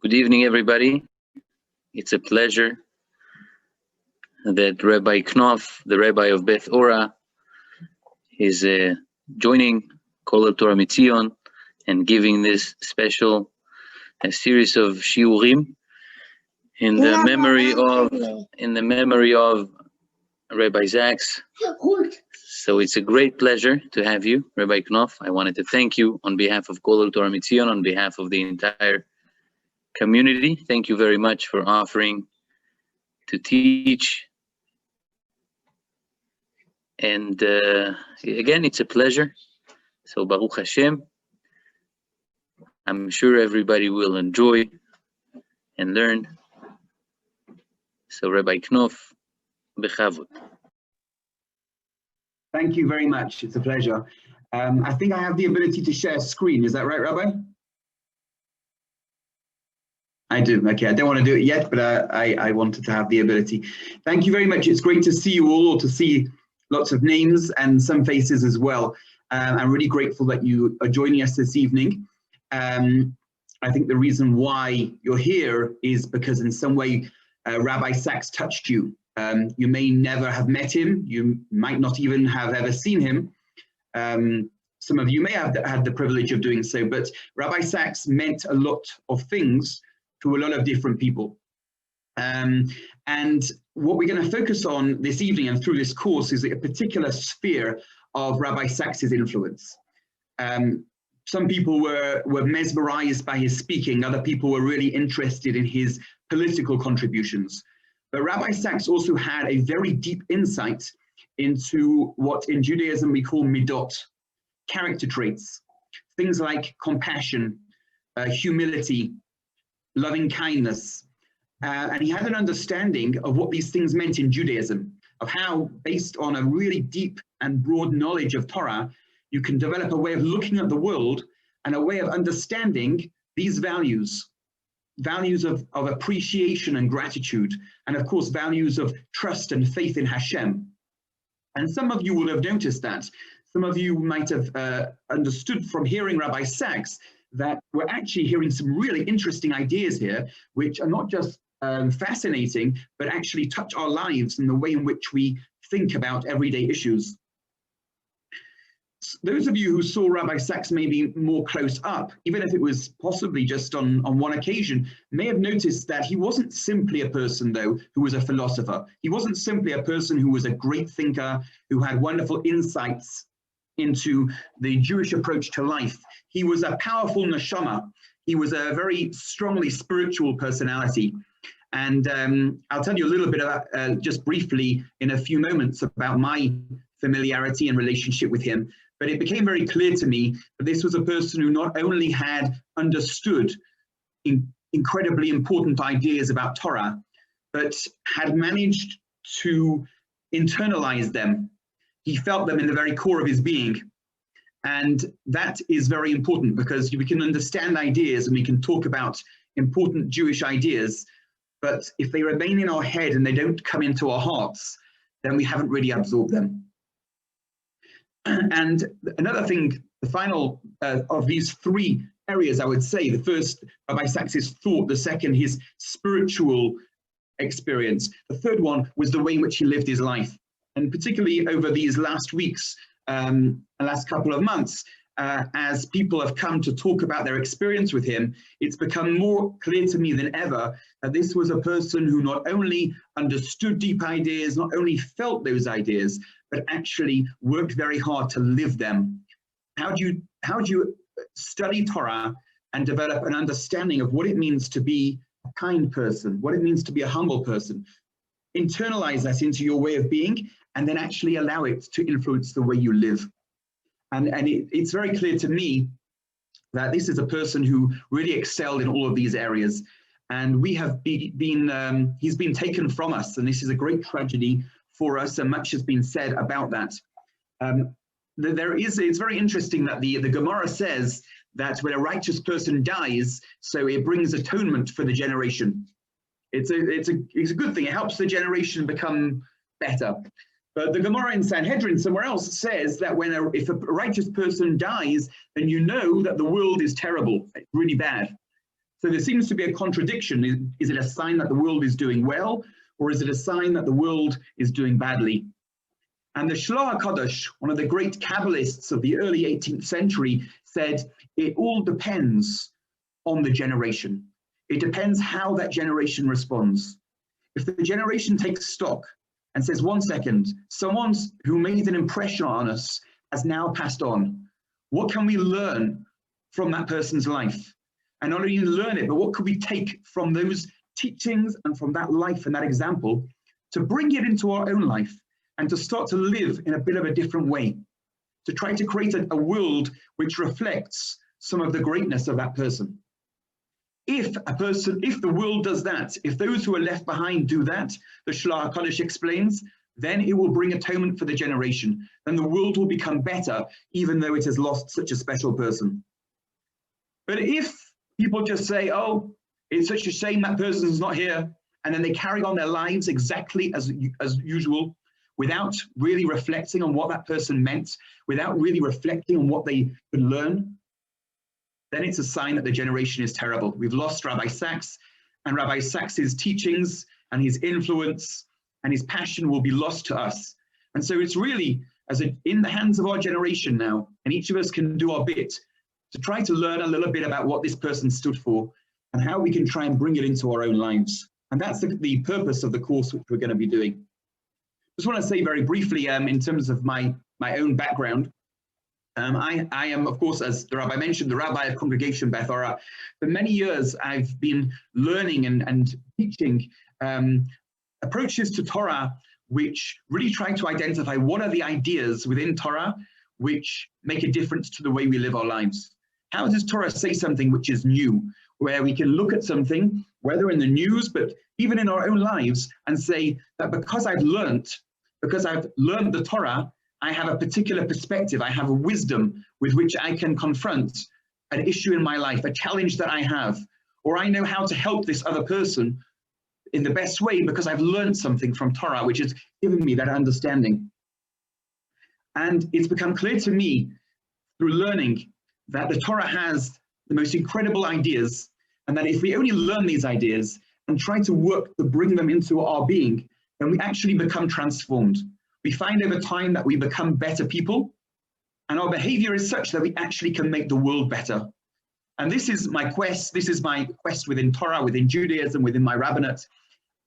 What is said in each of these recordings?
Good evening, everybody. It's a pleasure that Rabbi Knopf, the Rabbi of Beth Ora, is joining Kol Torah Mitzion and giving this special series of shiurim in the memory of Rabbi Sacks. So it's a great pleasure to have you, Rabbi Knopf. I wanted to thank you on behalf of Kol Torah Mitzion, on behalf of the entire community. Thank you very much for offering to teach. And again, it's a pleasure. So Baruch Hashem, I'm sure everybody will enjoy and learn. So Rabbi Knopf, bechavod. Thank you very much. It's a pleasure. I think I have the ability to share screen. Is that right, Rabbi? I do. Okay, I don't want to do it yet, but I wanted to have the ability. Thank you very much. It's great to see you all, or to see lots of names and some faces as well. I'm really grateful that you are joining us this evening. I think the reason why you're here is because in some way Rabbi Sacks touched you. You may never have met him. You might not even have ever seen him. Some of you may have had the privilege of doing so, but Rabbi Sacks meant a lot of things to a lot of different people. And what we're going to focus on this evening and through this course is a particular sphere of Rabbi Sacks's influence. Some people were mesmerized by his speaking. Other people were really interested in his political contributions. But Rabbi Sacks also had a very deep insight into what in Judaism we call midot, character traits, things like compassion, humility, loving kindness. And he had an understanding of what these things meant in Judaism, of how, based on a really deep and broad knowledge of Torah, you can develop a way of looking at the world and a way of understanding these values of appreciation and gratitude, and of course, values of trust and faith in Hashem. And some of you will have noticed that. Some of you might have understood from hearing Rabbi Sacks that we're actually hearing some really interesting ideas here, which are not just fascinating, but actually touch our lives and the way in which we think about everyday issues. Those of you who saw Rabbi Sacks maybe more close up, even if it was possibly just on one occasion, may have noticed that he wasn't simply a person, though, who was a philosopher. He wasn't simply a person who was a great thinker, who had wonderful insights into the Jewish approach to life. He was a powerful neshama. He was a very strongly spiritual personality. And I'll tell you a little bit about, just briefly in a few moments, about my familiarity and relationship with him. But it became very clear to me that this was a person who not only had understood incredibly important ideas about Torah, but had managed to internalize them. He felt them in the very core of his being. And that is very important, because we can understand ideas and we can talk about important Jewish ideas, but if they remain in our head and they don't come into our hearts, then we haven't really absorbed them. And another thing, the final of these three areas, I would say, the first, Rabbi Sacks' thought, the second, his spiritual experience, the third one was the way in which he lived his life. And particularly over these last weeks, the last couple of months, as people have come to talk about their experience with him, it's become more clear to me than ever that this was a person who not only understood deep ideas, not only felt those ideas, but actually worked very hard to live them. How do you study Torah and develop an understanding of what it means to be a kind person, what it means to be a humble person? Internalize that into your way of being, and then actually allow it to influence the way you live. And it's very clear to me that this is a person who really excelled in all of these areas. And we have he's been taken from us, and this is a great tragedy for us, and much has been said about that. It's very interesting that the Gemara says that when a righteous person dies, so it brings atonement for the generation. It's a good thing. It helps the generation become better. But the Gemara in Sanhedrin somewhere else says that if a righteous person dies, then you know that the world is terrible, it's really bad. So there seems to be a contradiction. Is it a sign that the world is doing well, or is it a sign that the world is doing badly? And the Shloah HaKadosh, one of the great Kabbalists of the early 18th century, said it all depends on the generation. It depends how that generation responds. If the generation takes stock and says, 1 second, someone who made an impression on us has now passed on. What can we learn from that person's life? And not only learn it, but what could we take from those teachings and from that life and that example to bring it into our own life and to start to live in a bit of a different way, to try to create a world which reflects some of the greatness of that person. If the world does that, if those who are left behind do that, the Shloah HaKadosh explains, then it will bring atonement for the generation. Then the world will become better, even though it has lost such a special person. But if people just say, oh, it's such a shame that person's not here, and then they carry on their lives exactly as usual, without really reflecting on what that person meant, without really reflecting on what they could learn, then it's a sign that the generation is terrible. We've lost Rabbi Sacks, and Rabbi Sacks's teachings and his influence and his passion will be lost to us. And so it's really in the hands of our generation now, and each of us can do our bit to try to learn a little bit about what this person stood for and how we can try and bring it into our own lives. And that's the purpose of the course which we're going to be doing. Just want to say very briefly, in terms of my own background, I am, of course, as the rabbi mentioned, the rabbi of Congregation Beth Orah. For many years, I've been learning and teaching approaches to Torah which really try to identify what are the ideas within Torah which make a difference to the way we live our lives. How does Torah say something which is new, where we can look at something, whether in the news, but even in our own lives, and say that because I've learned the Torah, I have a particular perspective, I have a wisdom with which I can confront an issue in my life, a challenge that I have, or I know how to help this other person in the best way because I've learned something from Torah, which has given me that understanding. And it's become clear to me through learning that the Torah has the most incredible ideas, and that if we only learn these ideas and try to work to bring them into our being, then we actually become transformed. We find over time that we become better people, and our behavior is such that we actually can make the world better. And this is my quest. This is my quest within Torah, within Judaism, within my rabbinate.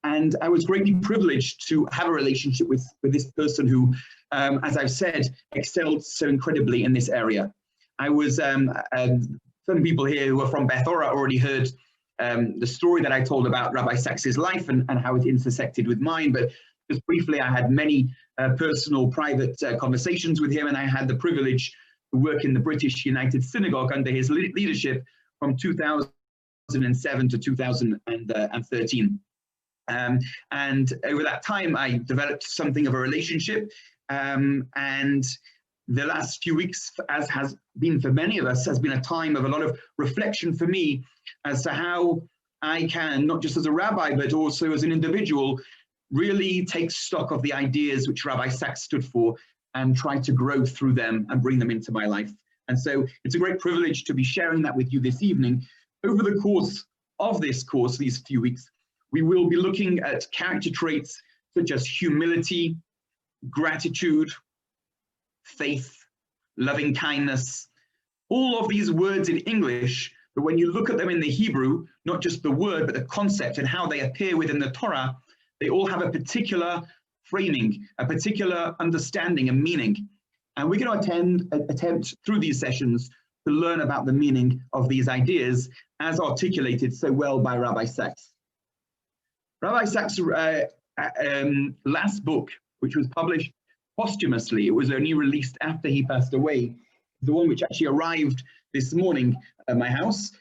And I was greatly privileged to have a relationship with this person who, as I've said, excelled so incredibly in this area. I was, some people here who are from Beth Orah already heard the story that I told about Rabbi Sacks's life and how it intersected with mine. But just briefly, I had many personal, private conversations with him, and I had the privilege to work in the British United Synagogue under his leadership from 2007 to 2013. And over that time, I developed something of a relationship. And the last few weeks, as has been for many of us, has been a time of a lot of reflection for me as to how I can, not just as a rabbi, but also as an individual, really take stock of the ideas which Rabbi Sacks stood for and try to grow through them and bring them into my life. And so it's a great privilege to be sharing that with you this evening. Over the course of this course, these few weeks, we will be looking at character traits such as humility, gratitude, faith, loving kindness, all of these words in English, but when you look at them in the Hebrew, not just the word, but the concept and how they appear within the Torah, they all have a particular framing, a particular understanding and meaning. And we're going to attempt through these sessions to learn about the meaning of these ideas as articulated so well by Rabbi Sacks. Rabbi Sacks' last book, which was published posthumously, it was only released after he passed away, the one which actually arrived this morning at my house,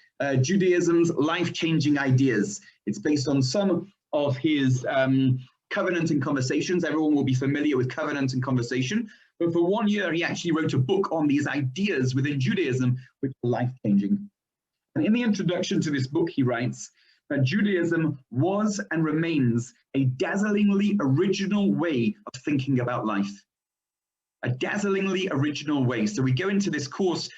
Judaism's Life-Changing Ideas. It's based on some of his Covenant and Conversations. Everyone will be familiar with Covenant and Conversation. But for 1 year, he actually wrote a book on these ideas within Judaism, which are life-changing. And in the introduction to this book, he writes that Judaism was and remains a dazzlingly original way of thinking about life. A dazzlingly original way. So we go into this course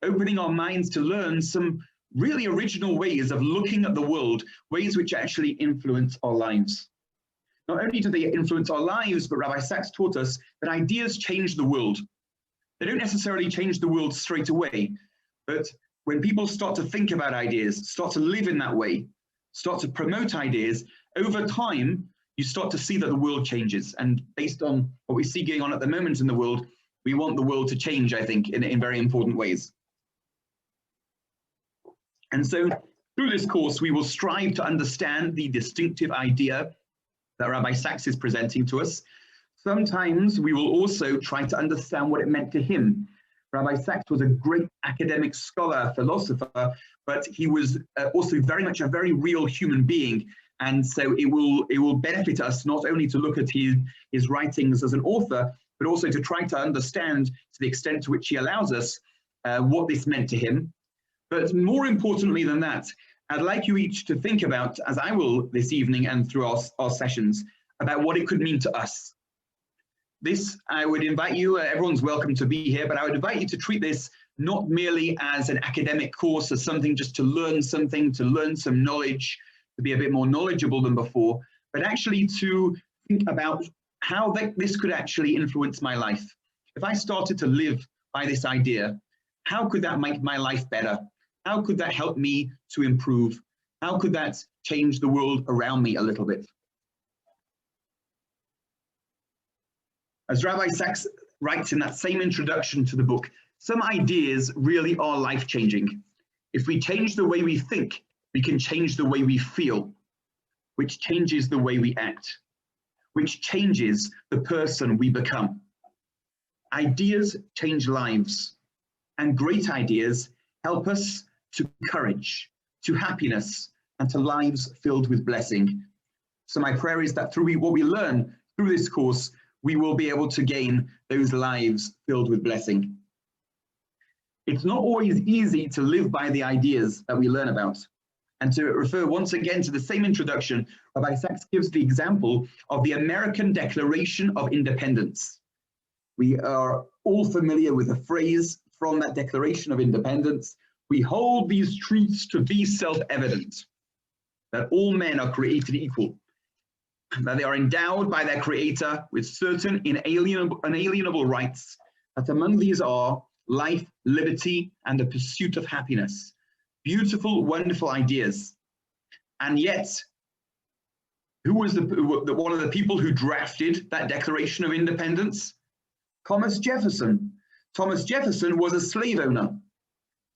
opening our minds to learn some really original ways of looking at the world, ways which actually influence our lives. Not only do they influence our lives, but Rabbi Sacks taught us that ideas change the world. They don't necessarily change the world straight away, but when people start to think about ideas, start to live in that way, start to promote ideas, over time, you start to see that the world changes. And based on what we see going on at the moment in the world, we want the world to change, I think, in very important ways. And so through this course, we will strive to understand the distinctive idea that Rabbi Sacks is presenting to us. Sometimes we will also try to understand what it meant to him. Rabbi Sacks was a great academic scholar, philosopher, but he was also very much a very real human being. And so it will benefit us not only to look at his writings as an author, but also to try to understand, to the extent to which he allows us, what this meant to him. But more importantly than that, I'd like you each to think about, as I will this evening and through our sessions, about what it could mean to us. This, I would invite you, everyone's welcome to be here, but I would invite you to treat this not merely as an academic course, as something just to learn something, to learn some knowledge, to be a bit more knowledgeable than before, but actually to think about how this could actually influence my life. If I started to live by this idea, how could that make my life better? How could that help me to improve? How could that change the world around me a little bit? As Rabbi Sacks writes in that same introduction to the book, some ideas really are life-changing. If we change the way we think, we can change the way we feel, which changes the way we act, which changes the person we become. Ideas change lives, and great ideas help us to courage, to happiness, and to lives filled with blessing. So my prayer is that through what we learn through this course, we will be able to gain those lives filled with blessing. It's not always easy to live by the ideas that we learn about. And to refer once again to the same introduction, Rabbi Sacks gives the example of the American Declaration of Independence. We are all familiar with the phrase from that Declaration of Independence: "We hold these truths to be self-evident, that all men are created equal, that they are endowed by their Creator with certain unalienable rights, that among these are life, liberty, and the pursuit of happiness." Beautiful, wonderful ideas. And yet, who was one of the people who drafted that Declaration of Independence? Thomas Jefferson. Thomas Jefferson was a slave owner.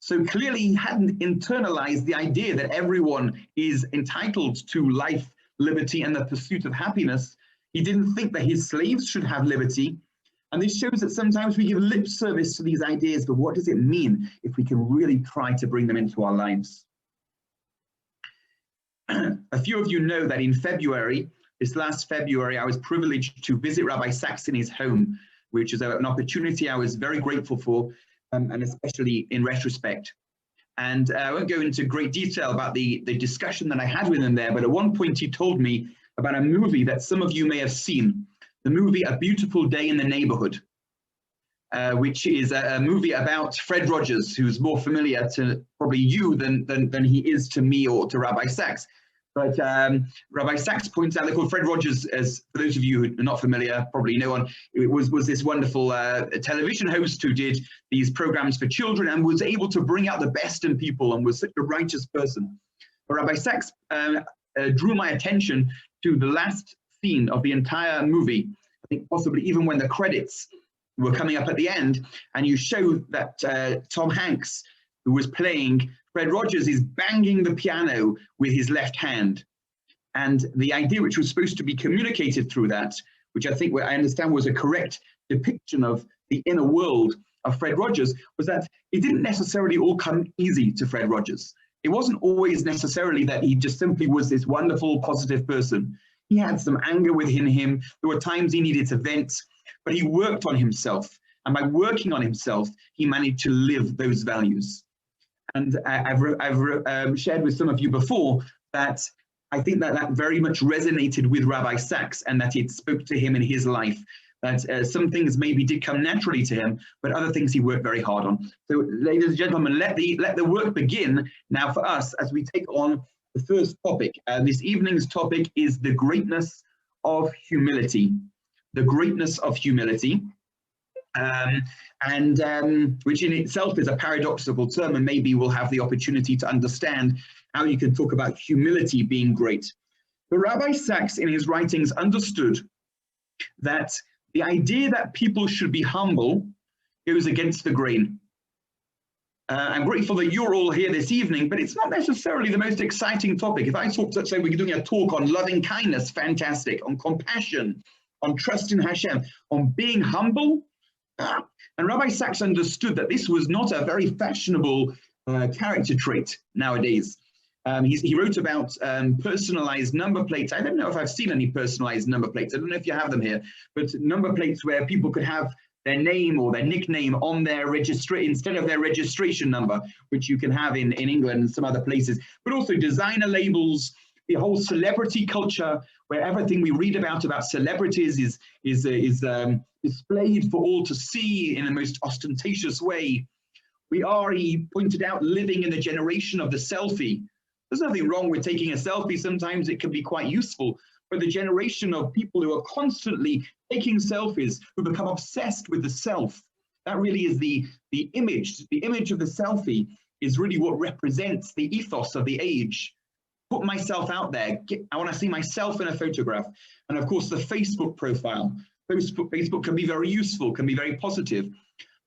So clearly he hadn't internalized the idea that everyone is entitled to life, liberty, and the pursuit of happiness. He didn't think that his slaves should have liberty. And this shows that sometimes we give lip service to these ideas, but what does it mean if we can really try to bring them into our lives? A few of you know that in February, this last February, I was privileged to visit Rabbi Sacks in his home, which is an opportunity I was very grateful for, and especially in retrospect. And I won't go into great detail about the discussion that I had with him there, but at one point he told me about a movie that some of you may have seen, the movie A Beautiful Day in the Neighborhood, which is a movie about Fred Rogers, who's more familiar to probably you than he is to me or to Rabbi Sacks. But Rabbi Sacks points out, they call Fred Rogers, as for those of you who are not familiar, probably no one, it was this wonderful television host who did these programs for children and was able to bring out the best in people and was such a righteous person. But Rabbi Sacks drew my attention to the last scene of the entire movie, I think possibly even when the credits were coming up at the end, and you show that Tom Hanks, who was playing Fred Rogers, is banging the piano with his left hand. And the idea which was supposed to be communicated through that, which I think I understand was a correct depiction of the inner world of Fred Rogers, was that it didn't necessarily all come easy to Fred Rogers. It wasn't always necessarily that he just simply was this wonderful, positive person. He had some anger within him. There were times he needed to vent, but he worked on himself. And by working on himself, he managed to live those values. And I've shared with some of you before that I think that very much resonated with Rabbi Sacks, and that it spoke to him in his life, that some things maybe did come naturally to him, but other things he worked very hard on. So, ladies and gentlemen, let the work begin now for us as we take on the first topic. This evening's topic is the greatness of humility. The greatness of humility. Which in itself is a paradoxical term, and maybe we'll have the opportunity to understand how you can talk about humility being great. But Rabbi Sacks in his writings understood that the idea that people should be humble goes against the grain. I'm grateful that you're all here this evening, but it's not necessarily the most exciting topic. If I talk, let's say we're doing a talk on loving kindness, fantastic, on compassion, on trust in Hashem, on being humble. And Rabbi Sacks understood that this was not a very fashionable character trait nowadays. He wrote about personalized number plates. I don't know if I've seen any personalized number plates. I don't know if you have them here, but number plates where people could have their name or their nickname on their instead of their registration number, which you can have in England and some other places, but also designer labels, the whole celebrity culture where everything we read about celebrities is displayed for all to see in the most ostentatious way. We are, he pointed out, living in the generation of the selfie. There's nothing wrong with taking a selfie. Sometimes it can be quite useful, but the generation of people who are constantly taking selfies, who become obsessed with the self, that really is the image. The image of the selfie is really what represents the ethos of the age. Put myself out there. I want to see myself in a photograph. And of course, the Facebook profile. Facebook can be very useful, can be very positive.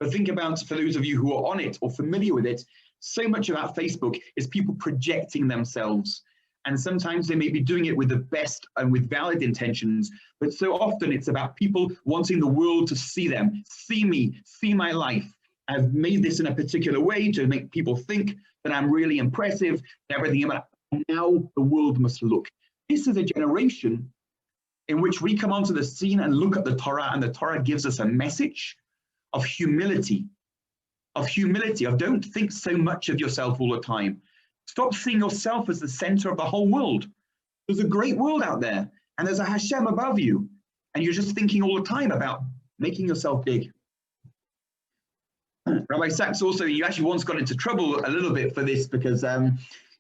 But think about, for those of you who are on it or familiar with it, so much about Facebook is people projecting themselves. And sometimes they may be doing it with the best and with valid intentions, but so often it's about people wanting the world to see them, see me, see my life. I've made this in a particular way to make people think that I'm really impressive and everything. And now the world must look. This is a generation in which we come onto the scene and look at the Torah, and the Torah gives us a message of humility, of don't think so much of yourself all the time. Stop seeing yourself as the center of the whole world. There's a great world out there, and there's a Hashem above you, and you're just thinking all the time about making yourself big. Rabbi Sacks also, he actually once got into trouble a little bit for this because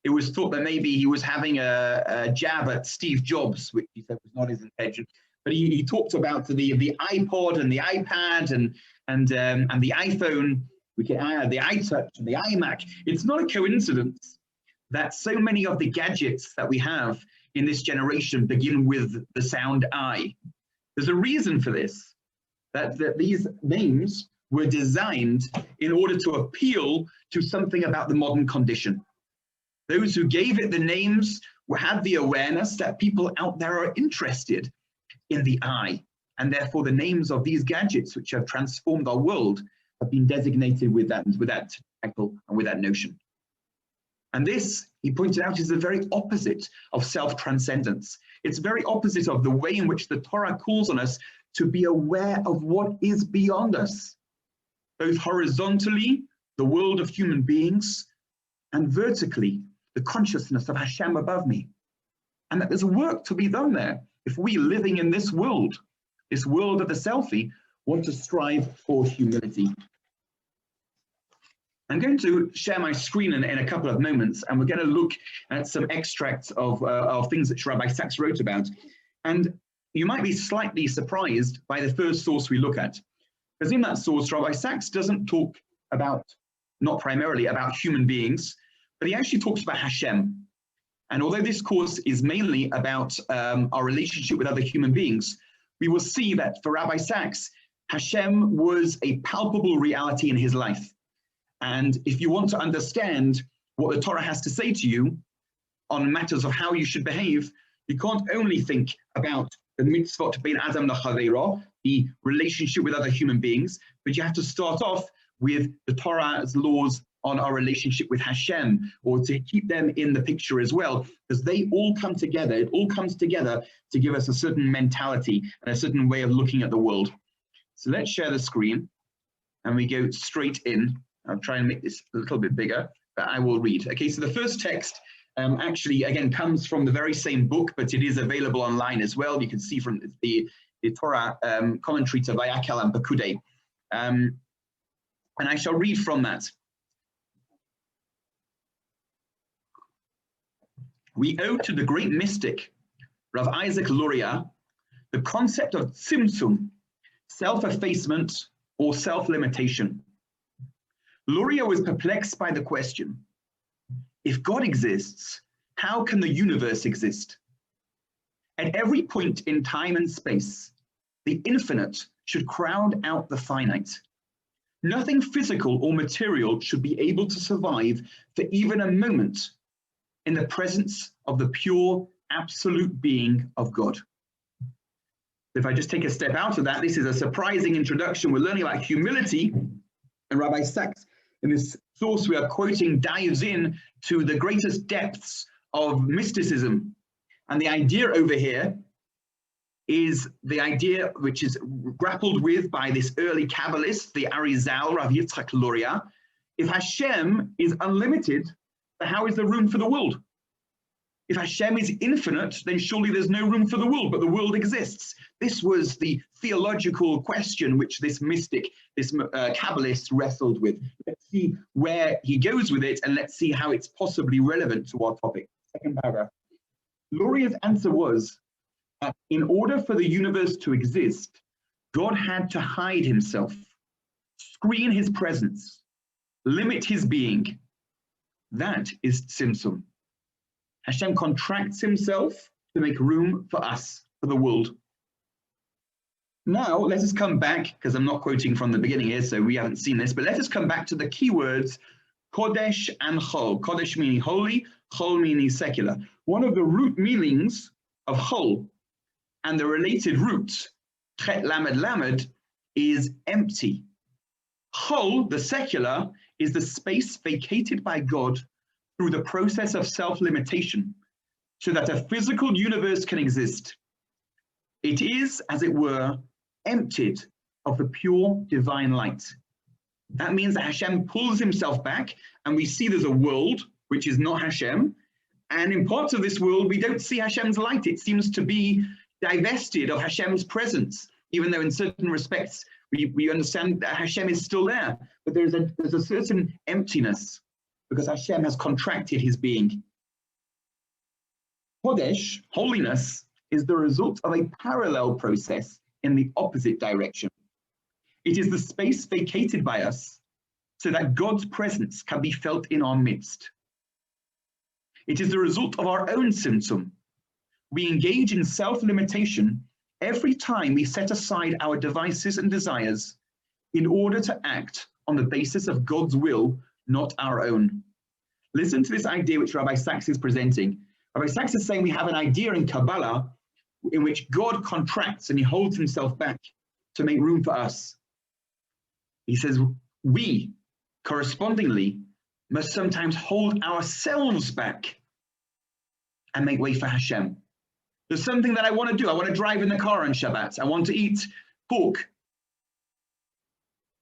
it was thought that maybe he was having a jab at Steve Jobs, which he said was not his intention. But he talked about the iPod and the iPad and the iPhone, we can add the iTouch and the iMac. It's not a coincidence that so many of the gadgets that we have in this generation begin with the sound I. There's a reason for this, that these names were designed in order to appeal to something about the modern condition. Those who gave it the names had the awareness that people out there are interested in the I, and therefore the names of these gadgets which have transformed our world have been designated with that title and with that notion. And this, he pointed out, is the very opposite of self-transcendence. It's very opposite of the way in which the Torah calls on us to be aware of what is beyond us, both horizontally, the world of human beings, and vertically, the consciousness of Hashem above me. And that there's work to be done there if we, living in this world of the selfie, want to strive for humility. I'm going to share my screen in a couple of moments, and we're going to look at some extracts of things that Rabbi Sacks wrote about. And you might be slightly surprised by the first source we look at, because in that source, Rabbi Sacks doesn't talk about, not primarily about human beings, but he actually talks about Hashem. And although this course is mainly about our relationship with other human beings, we will see that for Rabbi Sacks, Hashem was a palpable reality in his life. And if you want to understand what the Torah has to say to you on matters of how you should behave, you can't only think about the mitzvot bein adam l'chaveiro, the relationship with other human beings, but you have to start off with the Torah's laws on our relationship with Hashem, or to keep them in the picture as well, because they all come together. It all comes together to give us a certain mentality and a certain way of looking at the world. So let's share the screen, and we go straight in. I'll try and make this a little bit bigger, but I will read. Okay, so the first text actually, again, comes from the very same book, but it is available online as well. You can see from the the Torah commentary to Vayakel and Pekudei. And I shall read from that. We owe to the great mystic, Rav Isaac Luria, the concept of tzimtzum, self-effacement or self-limitation. Luria was perplexed by the question, if God exists, how can the universe exist? At every point in time and space, the infinite should crowd out the finite. Nothing physical or material should be able to survive for even a moment in the presence of the pure, absolute being of God. If I just take a step out of that, this is a surprising introduction. We're learning about humility, and Rabbi Sacks, in this source we are quoting, dives in to the greatest depths of mysticism. And the idea over here is the idea which is grappled with by this early Kabbalist, the Arizal, Rav Yitzchak Luria. If Hashem is unlimited, then how is there room for the world? If Hashem is infinite, then surely there's no room for the world, but the world exists. This was the theological question which this mystic, this Kabbalist wrestled with. Let's see where he goes with it, and let's see how it's possibly relevant to our topic. Second paragraph. Luria's answer was that in order for the universe to exist, God had to hide himself, screen his presence, limit his being. That is tzimtzum. Hashem contracts himself to make room for us, for the world. Now, let us come back, because I'm not quoting from the beginning here, so we haven't seen this, but let us come back to the keywords Kodesh and Chol. Kodesh meaning holy, Chol meaning secular. One of the root meanings of Chol and the related roots, Chet Lamed Lamed, is empty. Chol, the secular, is the space vacated by God through the process of self-limitation, so that a physical universe can exist. It is, as it were, emptied of the pure divine light. That means that Hashem pulls himself back, and we see there's a world which is not Hashem, and in parts of this world we don't see Hashem's light. It seems to be divested of Hashem's presence, even though in certain respects we understand that Hashem is still there, but there's a certain emptiness, because Hashem has contracted his being. Kodesh, holiness, is the result of a parallel process in the opposite direction. It is the space vacated by us so that God's presence can be felt in our midst. It is the result of our own tzimtzum. We engage in self-limitation every time we set aside our devices and desires in order to act on the basis of God's will, not our own. Listen to this idea which Rabbi Sacks is presenting. Rabbi Sacks is saying we have an idea in Kabbalah in which God contracts and he holds himself back to make room for us. He says we, correspondingly, must sometimes hold ourselves back and make way for Hashem. There's something that I want to do. I want to drive in the car on Shabbat. I want to eat pork.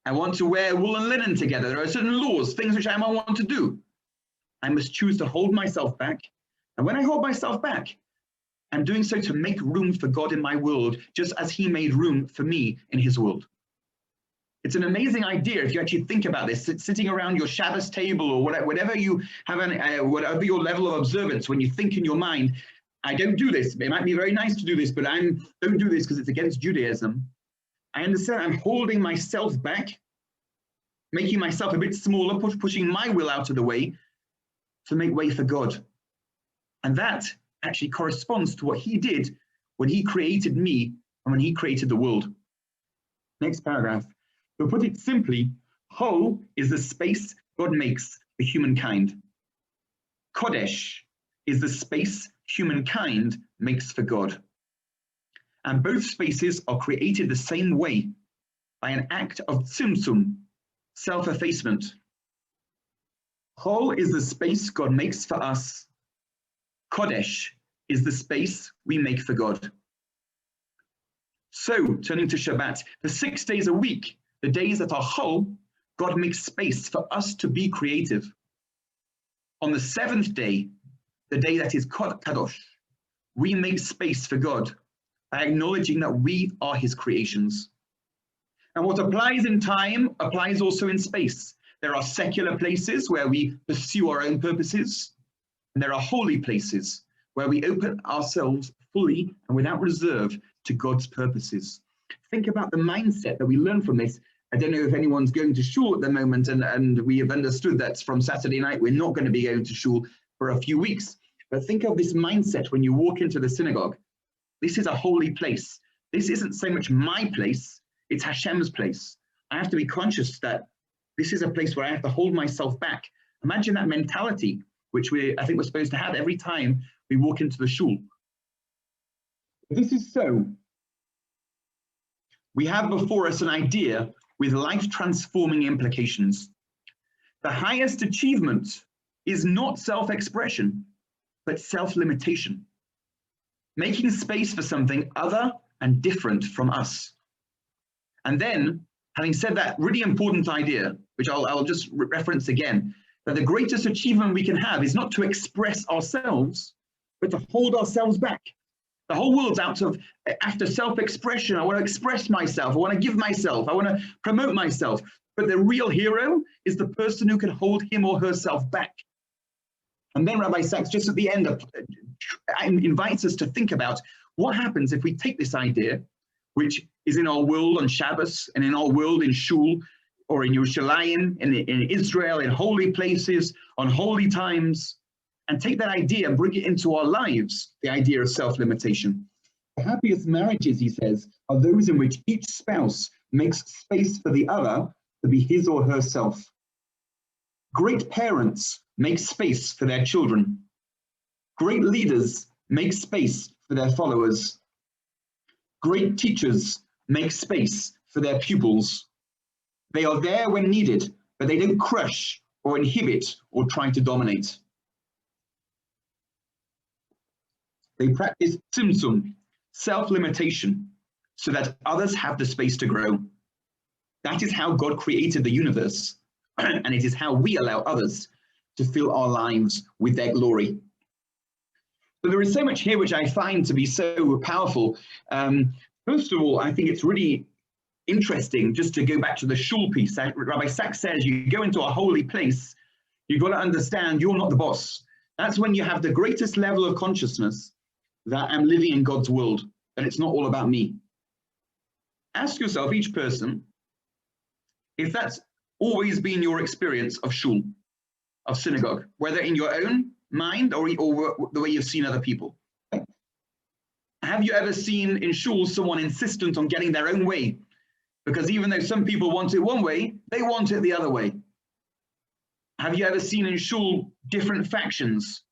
I want to wear wool and linen together. There are certain laws, things which I might want to do. I must choose to hold myself back. And when I hold myself back, I'm doing so to make room for God in my world, just as he made room for me in his world. It's an amazing idea if you actually think about this, sitting around your Shabbos table or whatever you have, whatever your level of observance, when you think in your mind, I don't do this. It might be very nice to do this, but I don't do this because it's against Judaism. I understand I'm holding myself back, making myself a bit smaller, pushing my will out of the way to make way for God. And that actually corresponds to what he did when he created me and when he created the world. Next paragraph. To put it simply, Chol is the space God makes for humankind. Kodesh is the space humankind makes for God. And both spaces are created the same way, by an act of tzimtzum, self-effacement. Chol is the space God makes for us. Kodesh is the space we make for God. So, turning to Shabbat, the 6 days a week, the days that are Chol, God makes space for us to be creative. On the 7th day, the day that is Kadosh, we make space for God by acknowledging that we are his creations. And what applies in time applies also in space. There are secular places where we pursue our own purposes, and there are holy places where we open ourselves fully and without reserve to God's purposes. Think about the mindset that we learn from this. I don't know if anyone's going to shul at the moment, and we have understood that from Saturday night we're not going to be going to shul for a few weeks. But think of this mindset when you walk into the synagogue. This is a holy place. This isn't so much my place, it's Hashem's place. I have to be conscious that this is a place where I have to hold myself back. Imagine that mentality, which I think we're supposed to have every time we walk into the shul. This is so. We have before us an idea with life-transforming implications. The highest achievement is not self-expression, but self-limitation. Making space for something other and different from us. And then, having said that really important idea, which I'll just reference again, that the greatest achievement we can have is not to express ourselves, but to hold ourselves back. The whole world's after self-expression. I want to express myself. I want to give myself. I want to promote myself. But the real hero is the person who can hold him or herself back. And then Rabbi Sacks, just at the end, invites us to think about what happens if we take this idea, which is in our world on Shabbos and in our world in Shul or in Yerushalayim, in Israel, in holy places, on holy times, and take that idea and bring it into our lives, the idea of self-limitation. The happiest marriages, he says, are those in which each spouse makes space for the other to be his or herself. Great parents make space for their children. Great leaders make space for their followers. Great teachers make space for their pupils. They are there when needed, but they don't crush or inhibit or try to dominate. They practice tzimtzum, self-limitation, so that others have the space to grow. That is how God created the universe, and it is how we allow others to fill our lives with their glory. So there is so much here which I find to be so powerful. First of all, I think it's really interesting just to go back to the shul piece. Rabbi Sacks says you go into a holy place, you've got to understand you're not the boss. That's when you have the greatest level of consciousness that I'm living in God's world, that it's not all about me. Ask yourself, each person, if that's always been your experience of shul, of synagogue, whether in your own mind or the way you've seen other people. Have you ever seen in shul someone insistent on getting their own way? Because even though some people want it one way, they want it the other way. Have you ever seen in shul different factions?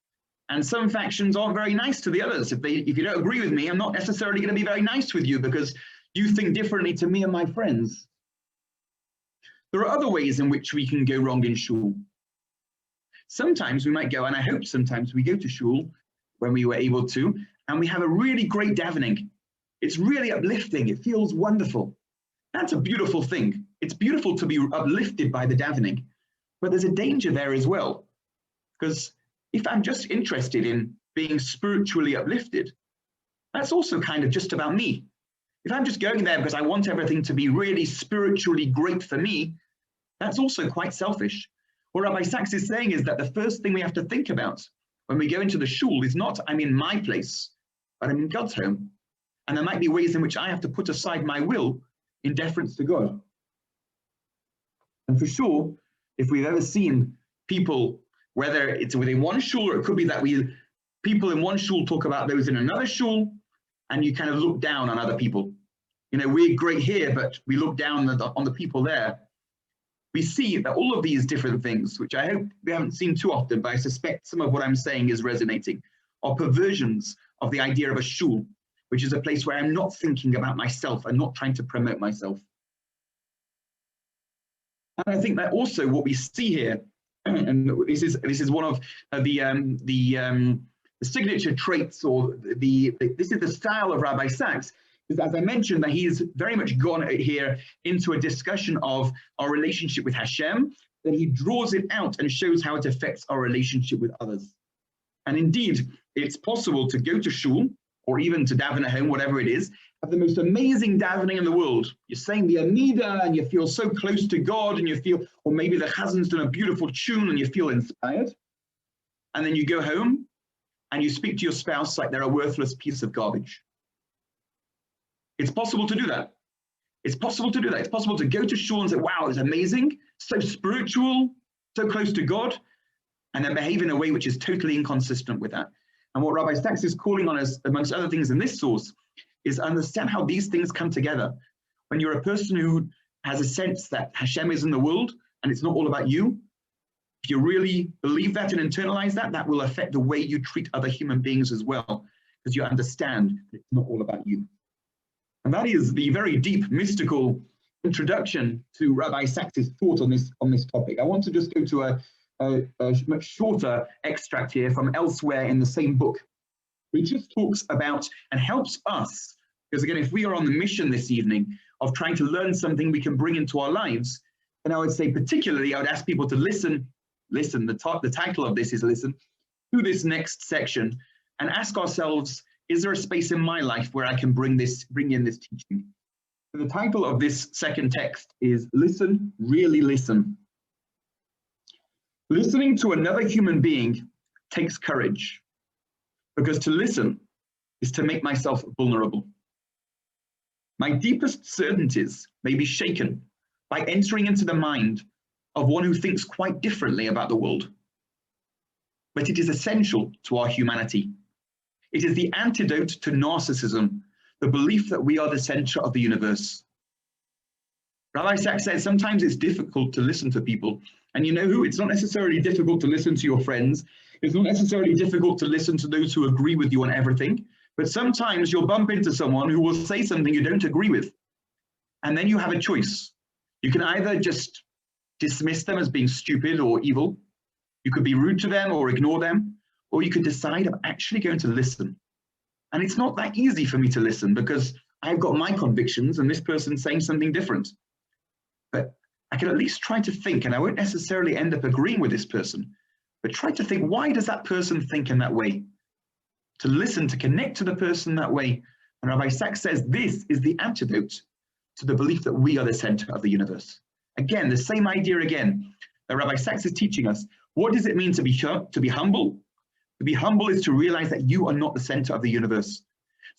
And some factions aren't very nice to the others. If you don't agree with me, I'm not necessarily going to be very nice with you because you think differently to me and my friends. There are other ways in which we can go wrong in shul. Sometimes we might go, and I hope sometimes we go to shul when we were able to, and we have a really great davening. It's really uplifting. It feels wonderful. That's a beautiful thing. It's beautiful to be uplifted by the davening. But there's a danger there as well. Because if I'm just interested in being spiritually uplifted, that's also kind of just about me. If I'm just going there because I want everything to be really spiritually great for me, that's also quite selfish. What Rabbi Sacks is saying is that the first thing we have to think about when we go into the shul is not I'm in my place, but I'm in God's home. And there might be ways in which I have to put aside my will in deference to God. And for sure, if we've ever seen people, whether it's within one shul or it could be that people in one shul talk about those in another shul, and you kind of look down on other people. You know, we're great here, but we look down on the people there. We see that all of these different things, which I hope we haven't seen too often, but I suspect some of what I'm saying is resonating, are perversions of the idea of a shul, which is a place where I'm not thinking about myself and not trying to promote myself. And I think that also what we see here, and this is one of the signature traits, or this is the style of Rabbi Sacks, is, as I mentioned, that he's very much gone here into a discussion of our relationship with Hashem, that he draws it out and shows how it affects our relationship with others. And indeed, it's possible to go to shul or even to daven at home, whatever it is, have the most amazing davening in the world. You're saying the Amida and you feel so close to God, and you feel, or maybe the Chazan's done a beautiful tune and you feel inspired. And then you go home and you speak to your spouse like they're a worthless piece of garbage. It's possible to do that. It's possible to do that. It's possible to go to shul and say, wow, it's amazing, so spiritual, so close to God, and then behave in a way which is totally inconsistent with that. And what Rabbi Sacks is calling on us, amongst other things in this source, is understand how these things come together. When you're a person who has a sense that Hashem is in the world and it's not all about you, if you really believe that and internalize that, that will affect the way you treat other human beings as well, because you understand that it's not all about you. And that is the very deep, mystical introduction to Rabbi Sacks' thought on this topic. I want to just go to a much shorter extract here from elsewhere in the same book, which just talks about and helps us, because again, if we are on the mission this evening of trying to learn something we can bring into our lives, and I would say particularly, I would ask people to listen, the title of this is listen, to this next section, and ask ourselves, is there a space in my life where I can bring in this teaching? So the title of this second text is Listen, Really Listen. Listening to another human being takes courage, because to listen is to make myself vulnerable. My deepest certainties may be shaken by entering into the mind of one who thinks quite differently about the world. But it is essential to our humanity. It is the antidote to narcissism, the belief that we are the center of the universe. Rabbi Sacks says sometimes it's difficult to listen to people. And you know who? It's not necessarily difficult to listen to your friends. It's not necessarily difficult to listen to those who agree with you on everything. But sometimes you'll bump into someone who will say something you don't agree with. And then you have a choice. You can either just dismiss them as being stupid or evil. You could be rude to them or ignore them. Or you could decide, I'm actually going to listen. And it's not that easy for me to listen because I've got my convictions and this person's saying something different. But I can at least try to think, and I won't necessarily end up agreeing with this person, but try to think, why does that person think in that way? To listen, to connect to the person that way. And Rabbi Sacks says this is the antidote to the belief that we are the center of the universe. Again, the same idea again that Rabbi Sacks is teaching us. What does it mean to be humble? To be humble is to realize that you are not the center of the universe.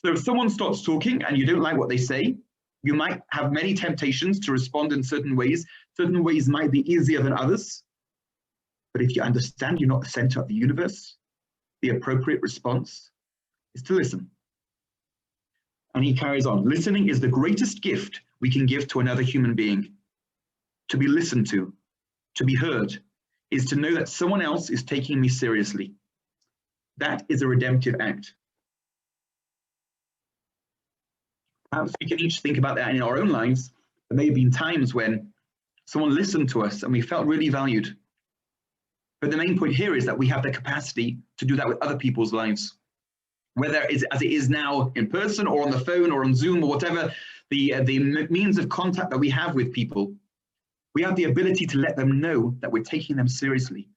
So if someone starts talking and you don't like what they say, you might have many temptations to respond in certain ways. Certain ways might be easier than others. But if you understand you're not the center of the universe, the appropriate response is to listen. And he carries on. Listening is the greatest gift we can give to another human being. To be listened to be heard, is to know that someone else is taking me seriously. That is a redemptive act. Perhaps we can each think about that in our own lives. There may have been times when someone listened to us and we felt really valued. But the main point here is that we have the capacity to do that with other people's lives. Whether it's as it is now in person or on the phone or on Zoom or whatever the means of contact that we have with people, we have the ability to let them know that we're taking them seriously.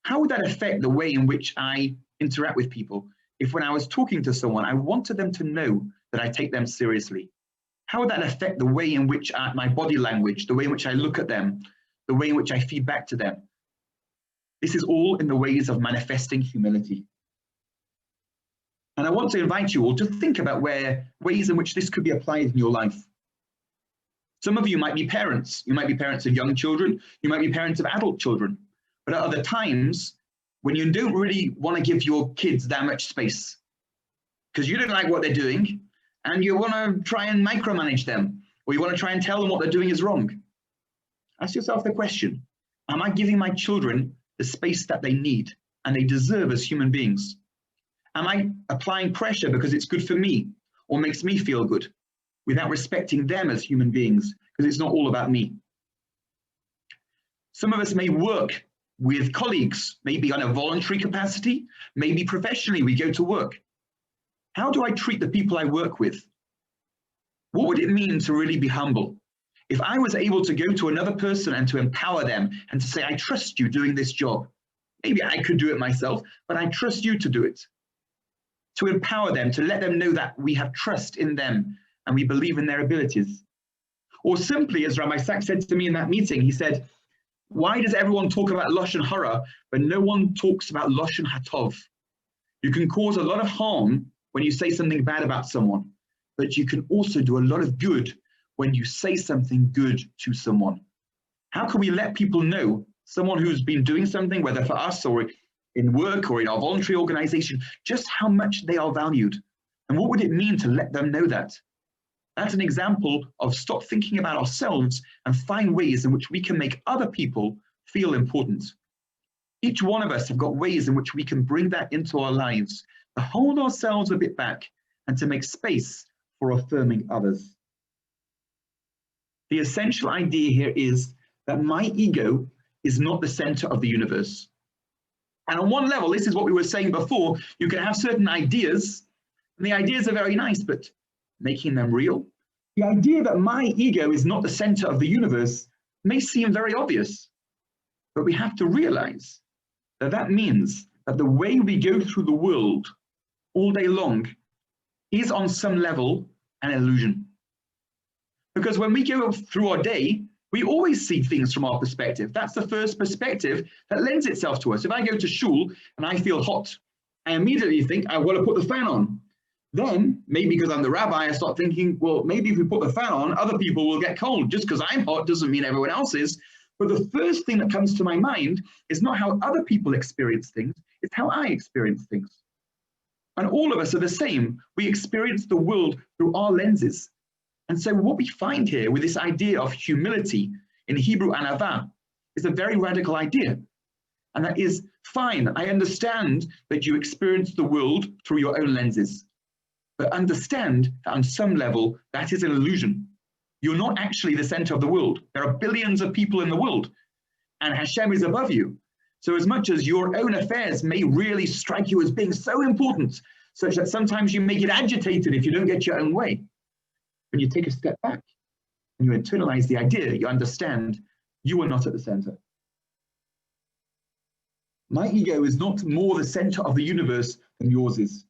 How would that affect the way in which I interact with people if when I was talking to someone, I wanted them to know that I take them seriously? How would that affect the way in which my body language, the way in which I look at them, the way in which I feed back to them? This is all in the ways of manifesting humility. And I want to invite you all to think about ways in which this could be applied in your life. Some of you might be parents. You might be parents of young children. You might be parents of adult children. But at other times, when you don't really want to give your kids that much space, because you don't like what they're doing, and you want to try and micromanage them, or you want to try and tell them what they're doing is wrong. Ask yourself the question, am I giving my children the space that they need and they deserve as human beings? Am I applying pressure because it's good for me or makes me feel good without respecting them as human beings, because it's not all about me? Some of us may work with colleagues, maybe on a voluntary capacity, maybe professionally we go to work. How do I treat the people I work with? What would it mean to really be humble? If I was able to go to another person and to empower them and to say, I trust you doing this job. Maybe I could do it myself, but I trust you to do it. to empower them, to let them know that we have trust in them and we believe in their abilities. Or simply, as Rabbi Sacks said to me in that meeting, he said, why does everyone talk about Lashon Hara, but no one talks about Lashon Hatov? You can cause a lot of harm when you say something bad about someone, but you can also do a lot of good when you say something good to someone. How can we let people know, someone who's been doing something, whether for us or in work or in our voluntary organization, just how much they are valued? And what would it mean to let them know that? That's an example of stop thinking about ourselves and find ways in which we can make other people feel important. Each one of us have got ways in which we can bring that into our lives, to hold ourselves a bit back and to make space for affirming others. The essential idea here is that my ego is not the center of the universe. And on one level, this is what we were saying before, you can have certain ideas, and the ideas are very nice, but making them real, the idea that my ego is not the center of the universe may seem very obvious, but we have to realize that that means that the way we go through the world all day long is on some level an illusion. Because when we go through our day, we always see things from our perspective. That's the first perspective that lends itself to us. If I go to shul and I feel hot, I immediately think I want to put the fan on. Then, maybe because I'm the rabbi, I start thinking, well, maybe if we put the fan on, other people will get cold. Just because I'm hot doesn't mean everyone else is. But the first thing that comes to my mind is not how other people experience things, it's how I experience things. And all of us are the same. We experience the world through our lenses. And so what we find here with this idea of humility, in Hebrew, anava, is a very radical idea. And that is, fine, I understand that you experience the world through your own lenses. But understand that on some level, that is an illusion. You're not actually the center of the world. There are billions of people in the world, and Hashem is above you. So as much as your own affairs may really strike you as being so important, such that sometimes you may get agitated if you don't get your own way, when you take a step back and you internalize the idea, you understand you are not at the center. My ego is not more the center of the universe than yours is.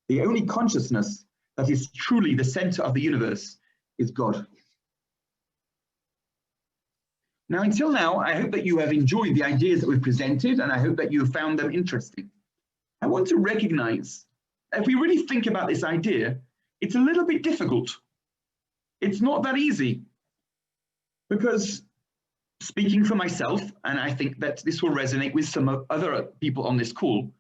The only consciousness that is truly the center of the universe is God. Now, until now, I hope that you have enjoyed the ideas that we've presented, and I hope that you have found them interesting. I want to recognize that if we really think about this idea, it's a little bit difficult. It's not that easy. Because speaking for myself, and I think that this will resonate with some other people on this call,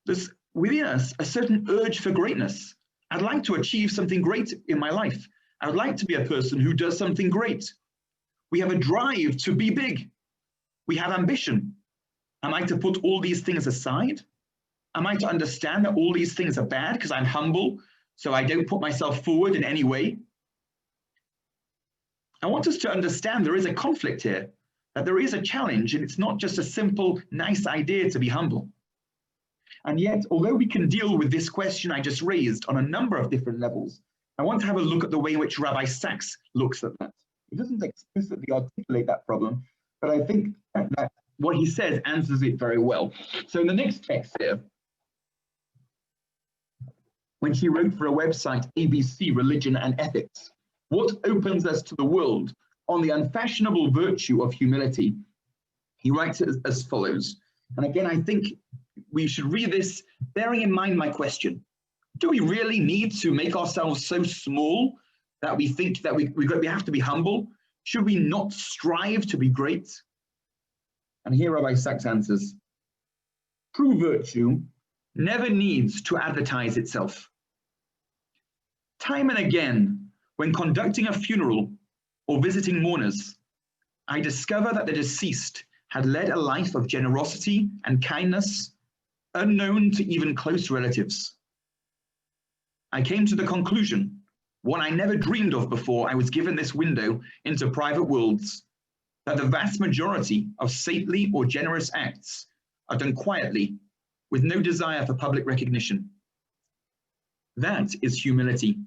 there's within us a certain urge for greatness. I'd like to achieve something great in my life. I would like to be a person who does something great. We have a drive to be big. We have ambition. Am I to put all these things aside? Am I to understand that all these things are bad because I'm humble, so I don't put myself forward in any way? I want us to understand there is a conflict here, that there is a challenge, and it's not just a simple, nice idea to be humble. And yet, although we can deal with this question I just raised on a number of different levels, I want to have a look at the way in which Rabbi Sacks looks at that. He doesn't explicitly articulate that problem, but I think that what he says answers it very well. So in the next text here, when she wrote for a website, ABC, Religion and Ethics, what opens us to the world on the unfashionable virtue of humility, he writes it as follows. And again, I think we should read this bearing in mind my question. Do we really need to make ourselves so small that we think that we have to be humble? Should we not strive to be great? And here Rabbi Sacks answers, true virtue never needs to advertise itself. Time and again, when conducting a funeral or visiting mourners, I discover that the deceased had led a life of generosity and kindness unknown to even close relatives. I came to the conclusion, one I never dreamed of before I was given this window into private worlds, that the vast majority of saintly or generous acts are done quietly, with no desire for public recognition. That is humility,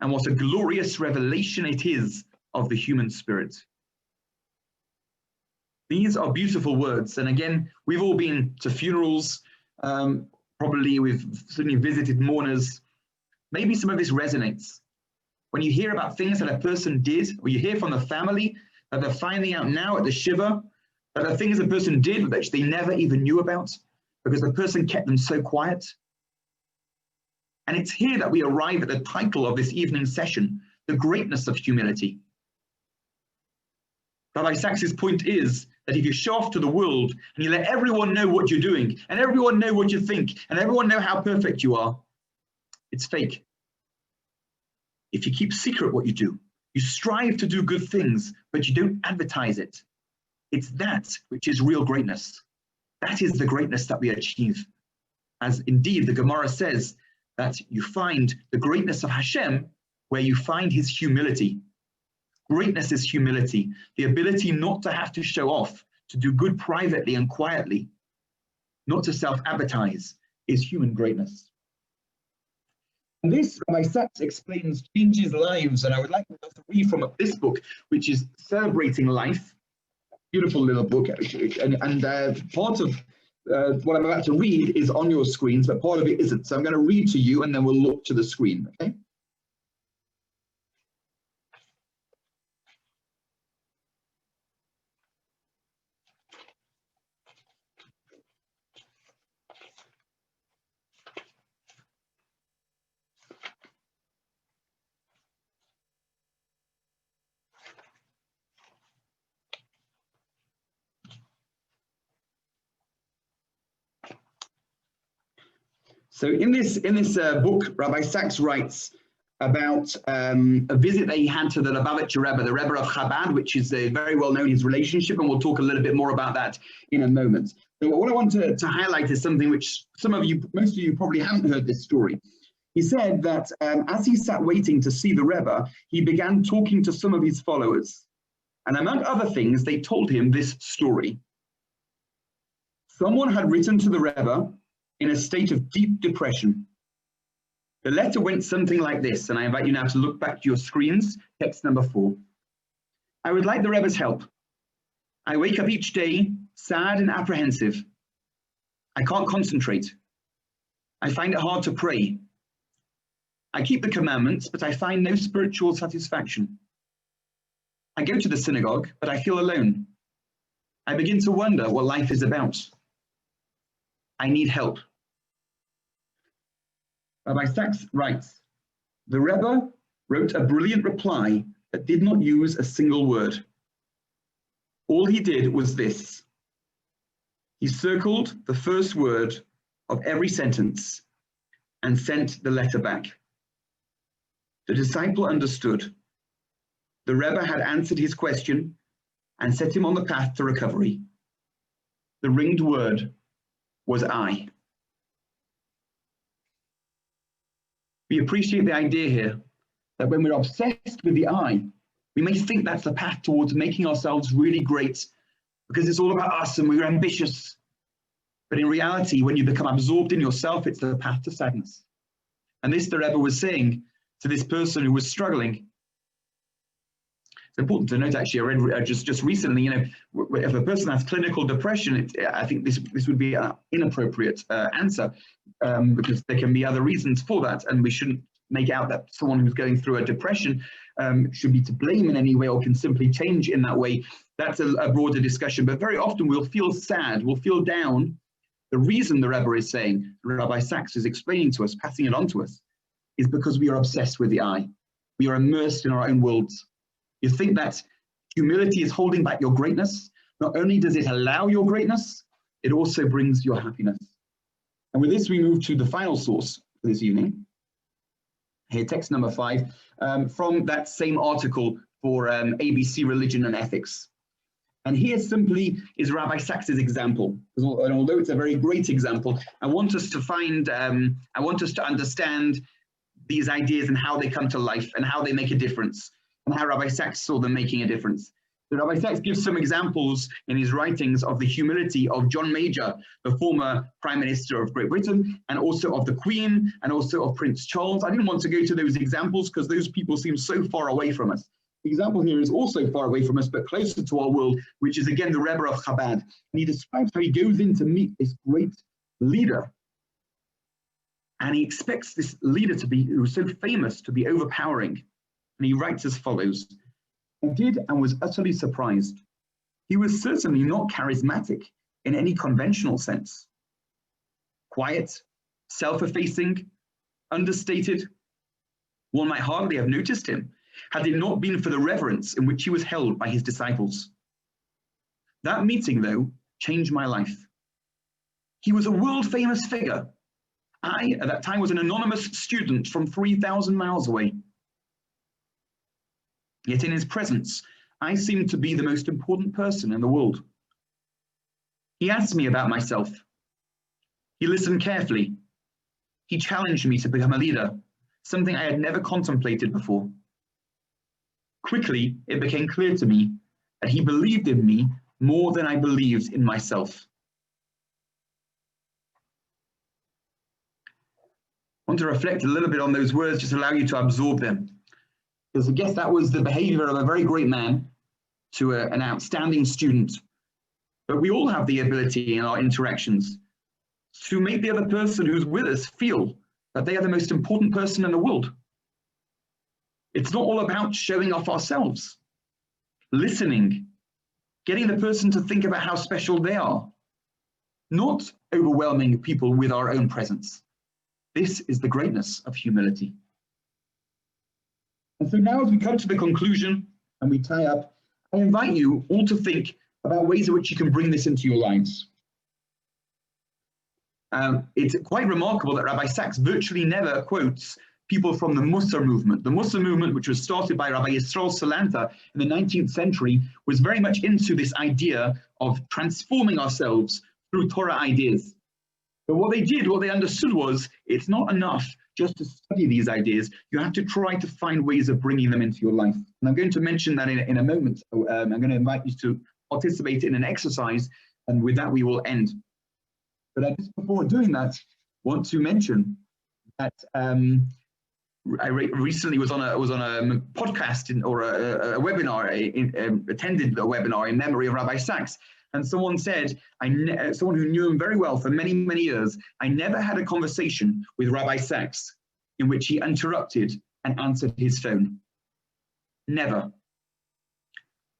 and what a glorious revelation it is of the human spirit. These are beautiful words, and again, we've all been to funerals. Probably we've certainly visited mourners. Maybe some of this resonates. When you hear about things that a person did, or you hear from the family that they're finding out now at the Shiva, that the things a person did that they never even knew about because the person kept them so quiet. And it's here that we arrive at the title of this evening session, the greatness of humility. Rabbi Sacks' point is that if you show off to the world and you let everyone know what you're doing and everyone know what you think and everyone know how perfect you are, it's fake. If you keep secret what you do, you strive to do good things, but you don't advertise it. It's that which is real greatness. That is the greatness that we achieve. As indeed the Gemara says, that you find the greatness of Hashem where you find his humility. Greatness is humility, the ability not to have to show off, to do good privately and quietly, not to self-advertise, is human greatness. And this, Rabbi Sacks explains, changes lives, and I would like to read from this book, which is Celebrating Life. Beautiful little book, and part of what I'm about to read is on your screens, but part of it isn't. So I'm going to read to you, and then we'll look to the screen, okay? So in this book, Rabbi Sacks writes about a visit that he had to the Lubavitcher Rebbe, the Rebbe of Chabad, which is very well known, his relationship, and we'll talk a little bit more about that in a moment. So what I want to highlight is something which most of you probably haven't heard this story. He said that as he sat waiting to see the Rebbe, he began talking to some of his followers. And among other things, they told him this story. Someone had written to the Rebbe in a state of deep depression. The letter went something like this, and I invite you now to look back to your screens, text number 4. I would like the Rebbe's help. I wake up each day sad and apprehensive. I can't concentrate. I find it hard to pray. I keep the commandments, but I find no spiritual satisfaction. I go to the synagogue, but I feel alone. I begin to wonder what life is about. I need help. Rabbi Sacks writes, the Rebbe wrote a brilliant reply that did not use a single word. All he did was this. He circled the first word of every sentence and sent the letter back. The disciple understood. The Rebbe had answered his question and set him on the path to recovery. The ringed word was I. We appreciate the idea here that when we're obsessed with the I, we may think that's the path towards making ourselves really great because it's all about us and we're ambitious. But in reality, when you become absorbed in yourself, it's the path to sadness. And this the Rebbe was saying to this person who was struggling. It's important to note, actually, I read just recently, you know, if a person has clinical depression, I think this would be an inappropriate answer because there can be other reasons for that, and we shouldn't make out that someone who's going through a depression should be to blame in any way or can simply change in that way. That's a broader discussion, but very often we'll feel sad, we'll feel down. The reason the Rebbe is saying, Rabbi Sacks is explaining to us, passing it on to us, is because we are obsessed with the I. We are immersed in our own worlds. You think that humility is holding back your greatness. Not only does it allow your greatness, it also brings your happiness. And with this, we move to the final source for this evening. Here, text number 5, from that same article for ABC Religion and Ethics. And here simply is Rabbi Sacks's example. And although it's a very great example, I want us to find, I want us to understand these ideas and how they come to life and how they make a difference, and how Rabbi Sacks saw them making a difference. So Rabbi Sacks gives some examples in his writings of the humility of John Major, the former Prime Minister of Great Britain, and also of the Queen, and also of Prince Charles. I didn't want to go to those examples because those people seem so far away from us. The example here is also far away from us, but closer to our world, which is again the Rebbe of Chabad. And he describes how he goes in to meet this great leader. And he expects this leader who's so famous to be overpowering. And he writes as follows: I did and was utterly surprised. He was certainly not charismatic in any conventional sense. Quiet, self-effacing, understated. One might hardly have noticed him had it not been for the reverence in which he was held by his disciples. That meeting, though, changed my life. He was a world-famous figure. I, at that time, was an anonymous student from 3,000 miles away. Yet in his presence, I seemed to be the most important person in the world. He asked me about myself. He listened carefully. He challenged me to become a leader, something I had never contemplated before. Quickly, it became clear to me that he believed in me more than I believed in myself. I want to reflect a little bit on those words, just allow you to absorb them. Because I guess that was the behavior of a very great man to an outstanding student. But we all have the ability in our interactions to make the other person who's with us feel that they are the most important person in the world. It's not all about showing off ourselves. Listening, getting the person to think about how special they are, not overwhelming people with our own presence. This is the greatness of humility. And so now as we come to the conclusion and we tie up, I invite you all to think about ways in which you can bring this into your lives. It's quite remarkable that Rabbi Sacks virtually never quotes people from the Mussar movement. The Mussar movement, which was started by Rabbi Yisrael Salanta in the 19th century, was very much into this idea of transforming ourselves through Torah ideas. But what they did, what they understood was, it's not enough just to study these ideas. You have to try to find ways of bringing them into your life. And I'm going to mention that in a moment. I'm going to invite you to participate in an exercise, and with that we will end. But just before doing that, want to mention that I recently was on a podcast or a webinar, attended a webinar in memory of Rabbi Sacks. And someone said, someone who knew him very well for many, many years, I never had a conversation with Rabbi Sacks in which he interrupted and answered his phone. Never.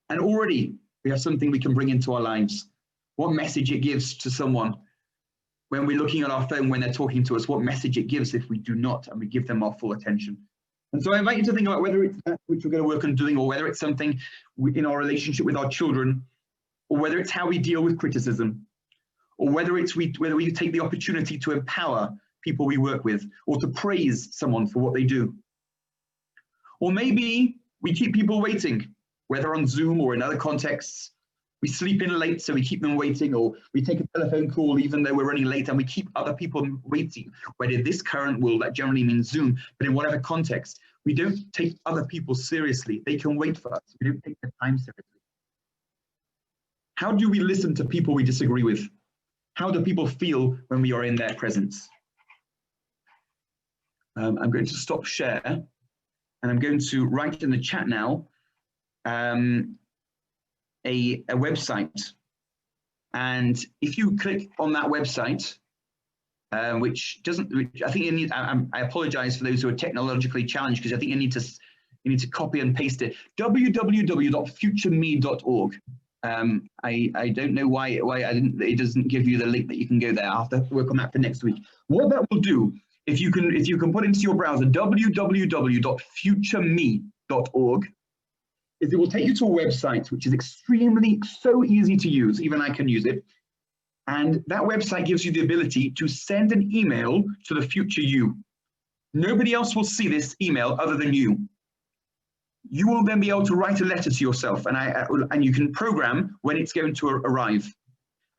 And already we have something we can bring into our lives. What message it gives to someone when we're looking at our phone, when they're talking to us, what message it gives if we do not and we give them our full attention. And so I invite you to think about whether it's that which we're going to work on doing, or whether it's something in our relationship with our children, or whether it's how we deal with criticism, or whether it's whether we take the opportunity to empower people we work with, or to praise someone for what they do. Or maybe we keep people waiting, whether on Zoom or in other contexts. We sleep in late, so we keep them waiting, or we take a telephone call even though we're running late, and we keep other people waiting. Whether in this current world, that generally means Zoom, but in whatever context, we don't take other people seriously. They can wait for us. We don't take their time seriously. How do we listen to people we disagree with? How do people feel when we are in their presence? I'm going to stop share, and I'm going to write in the chat now a website. And if you click on that website, which I think you need, I apologize for those who are technologically challenged, because I think you need to copy and paste it. www.futureme.org. I don't know why it doesn't give you the link that you can go there. I'll have to work on that for next week. What that will do, if you can put into your browser www.futureme.org, is it will take you to a website which is so easy to use, even I can use it. And that website gives you the ability to send an email to the future you. Nobody else will see this email other than you. You will then be able to write a letter to yourself, and you can program when it's going to arrive.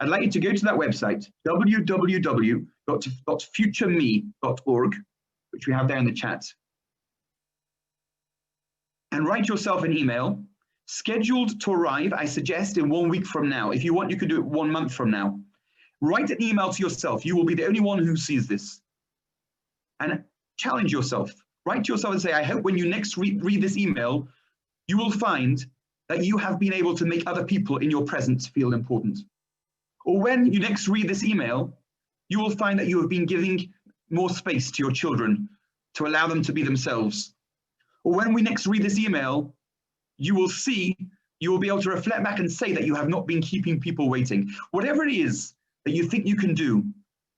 I'd like you to go to that website, www.futureme.org, which we have there in the chat, and write yourself an email, scheduled to arrive, I suggest, in 1 week from now. If you want, you could do it 1 month from now. Write an email to yourself. You will be the only one who sees this. And challenge yourself. Write to yourself and say, I hope when you next read this email, you will find that you have been able to make other people in your presence feel important. Or when you next read this email, you will find that you have been giving more space to your children to allow them to be themselves. Or when we next read this email, you will be able to reflect back and say that you have not been keeping people waiting. Whatever it is that you think you can do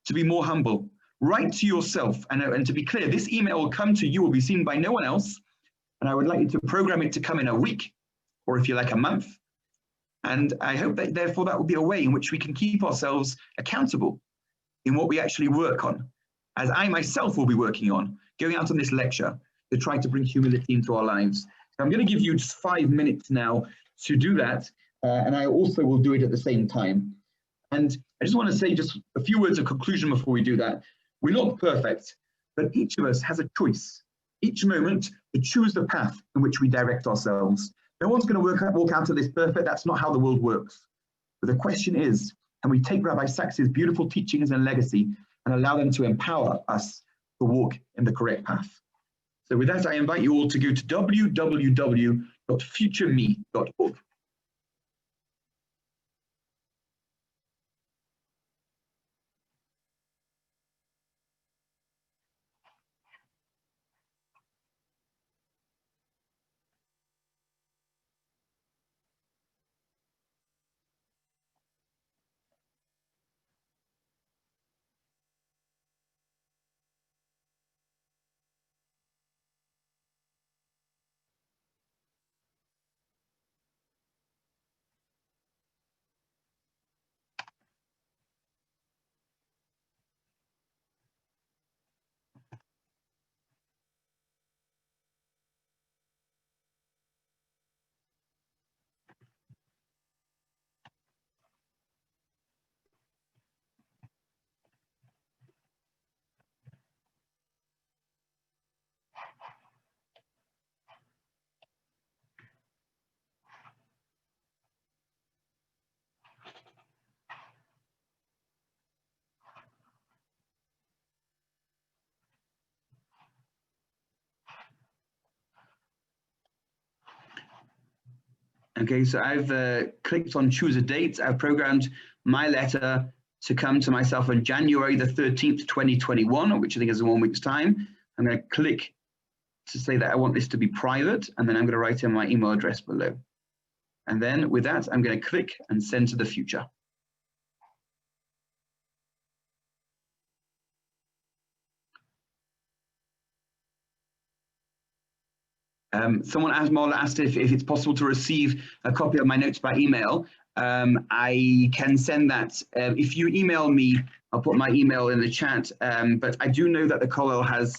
to be more humble, write to yourself. And to be clear, this email will come to you, will be seen by no one else. And I would like you to program it to come in a week, or if you like, a month. And I hope that therefore that will be a way in which we can keep ourselves accountable in what we actually work on, as I myself will be working on, going out on this lecture to try to bring humility into our lives. So I'm going to give you just 5 minutes now to do that, and I also will do it at the same time. And I just want to say just a few words of conclusion before we do that. We're not perfect, but each of us has a choice, each moment, to choose the path in which we direct ourselves. No one's going to walk out of this perfect. That's not how the world works. But the question is, can we take Rabbi Sacks' beautiful teachings and legacy and allow them to empower us to walk in the correct path? So with that, I invite you all to go to www.futureme.org. Okay, so I've clicked on choose a date. I've programmed my letter to come to myself on January the 13th, 2021, which I think is in 1 week's time. I'm going to click to say that I want this to be private, and then I'm going to write in my email address below. And then with that, I'm going to click and send to the future. Someone asked if it's possible to receive a copy of my notes by email. I can send that. If you email me, I'll put my email in the chat. But I do know that the Kollel has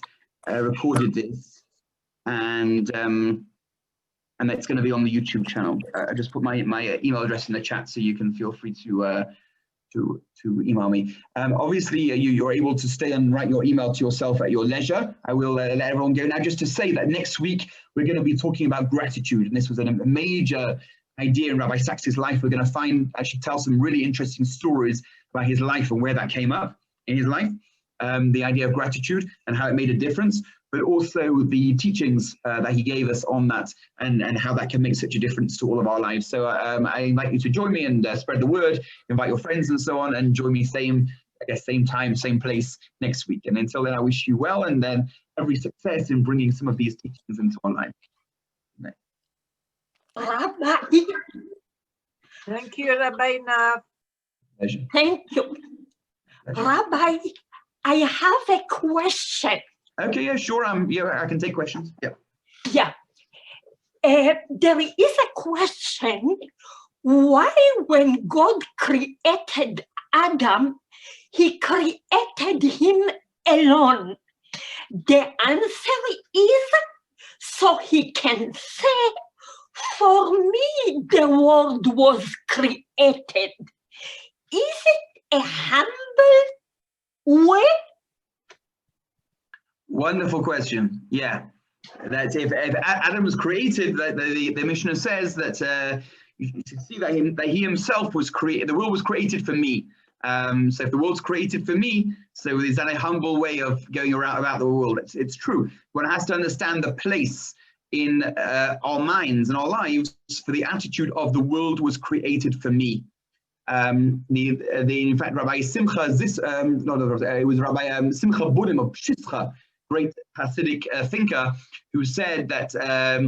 recorded this, and it's going to be on the YouTube channel. I just put my email address in the chat, so you can feel free to email me. Obviously, you're able to stay and write your email to yourself at your leisure. I will let everyone go now, just to say that next week we're going to be talking about gratitude, and this was a major idea in Rabbi Sacks' life. We're going to actually tell some really interesting stories about his life and where that came up in his life, the idea of gratitude and how it made a difference, but also the teachings that he gave us on that, and how that can make such a difference to all of our lives. So I invite you to join me and spread the word, invite your friends and so on, and join me same time, same place next week. And until then, I wish you well, and then every success in bringing some of these teachings into our life. Rabbi. Thank you, Rabbi Knopf. Pleasure. Thank you. Pleasure. Rabbi, I have a question. Okay, yeah, sure. I can take questions. Yeah. Yeah. There is a question. Why, when God created Adam, he created him alone? The answer is so he can say, for me, the world was created. Is it a humble way? Wonderful question. Yeah, that's if Adam was created, the Mishnah says that you can see that he himself was created. The world was created for me. So if the world's created for me, so is that a humble way of going around about the world? It's true. One has to understand the place in our minds and our lives for the attitude of the world was created for me. In fact, Rabbi Simcha, it was Rabbi Simcha Bunim of Pshischa, great Hasidic thinker, who said that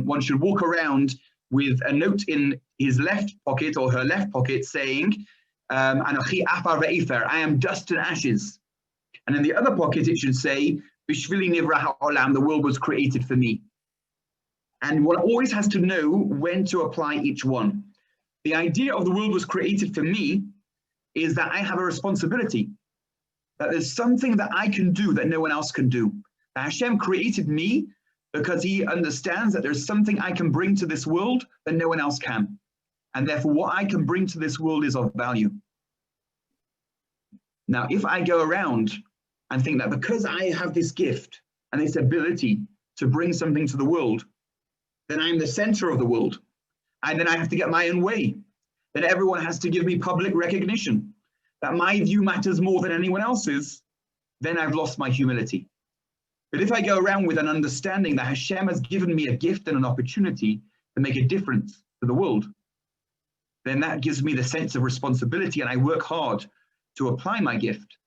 one should walk around with a note in his left pocket or her left pocket saying, Anochi afar ve'efer, I am dust and ashes. And in the other pocket it should say, Bishvili nivra ha'olam, the world was created for me. And one always has to know when to apply each one. The idea of the world was created for me is that I have a responsibility, that there's something that I can do that no one else can do. That Hashem created me because he understands that there's something I can bring to this world that no one else can. And therefore what I can bring to this world is of value. Now, if I go around and think that because I have this gift and this ability to bring something to the world, then I'm the center of the world. And then I have to get my own way. Then everyone has to give me public recognition. That my view matters more than anyone else's. Then I've lost my humility. But if I go around with an understanding that Hashem has given me a gift and an opportunity to make a difference to the world, then that gives me the sense of responsibility and I work hard to apply my gift,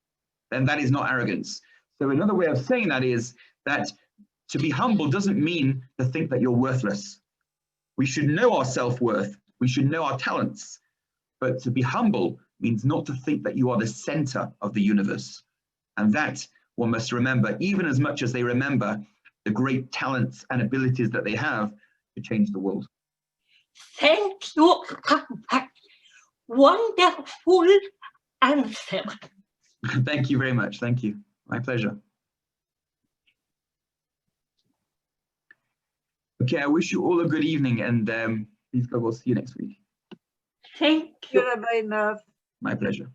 then that is not arrogance. So another way of saying that is that to be humble doesn't mean to think that you're worthless. We should know our self-worth. We should know our talents. But to be humble means not to think that you are the center of the universe. And that one must remember, even as much as they remember the great talents and abilities that they have to change the world. Thank you. Wonderful answer. Thank you very much. Thank you. My pleasure. Okay, I wish you all a good evening, and please God, we'll see you next week. Thank Thank you, you. Rabbi Knopf. My pleasure.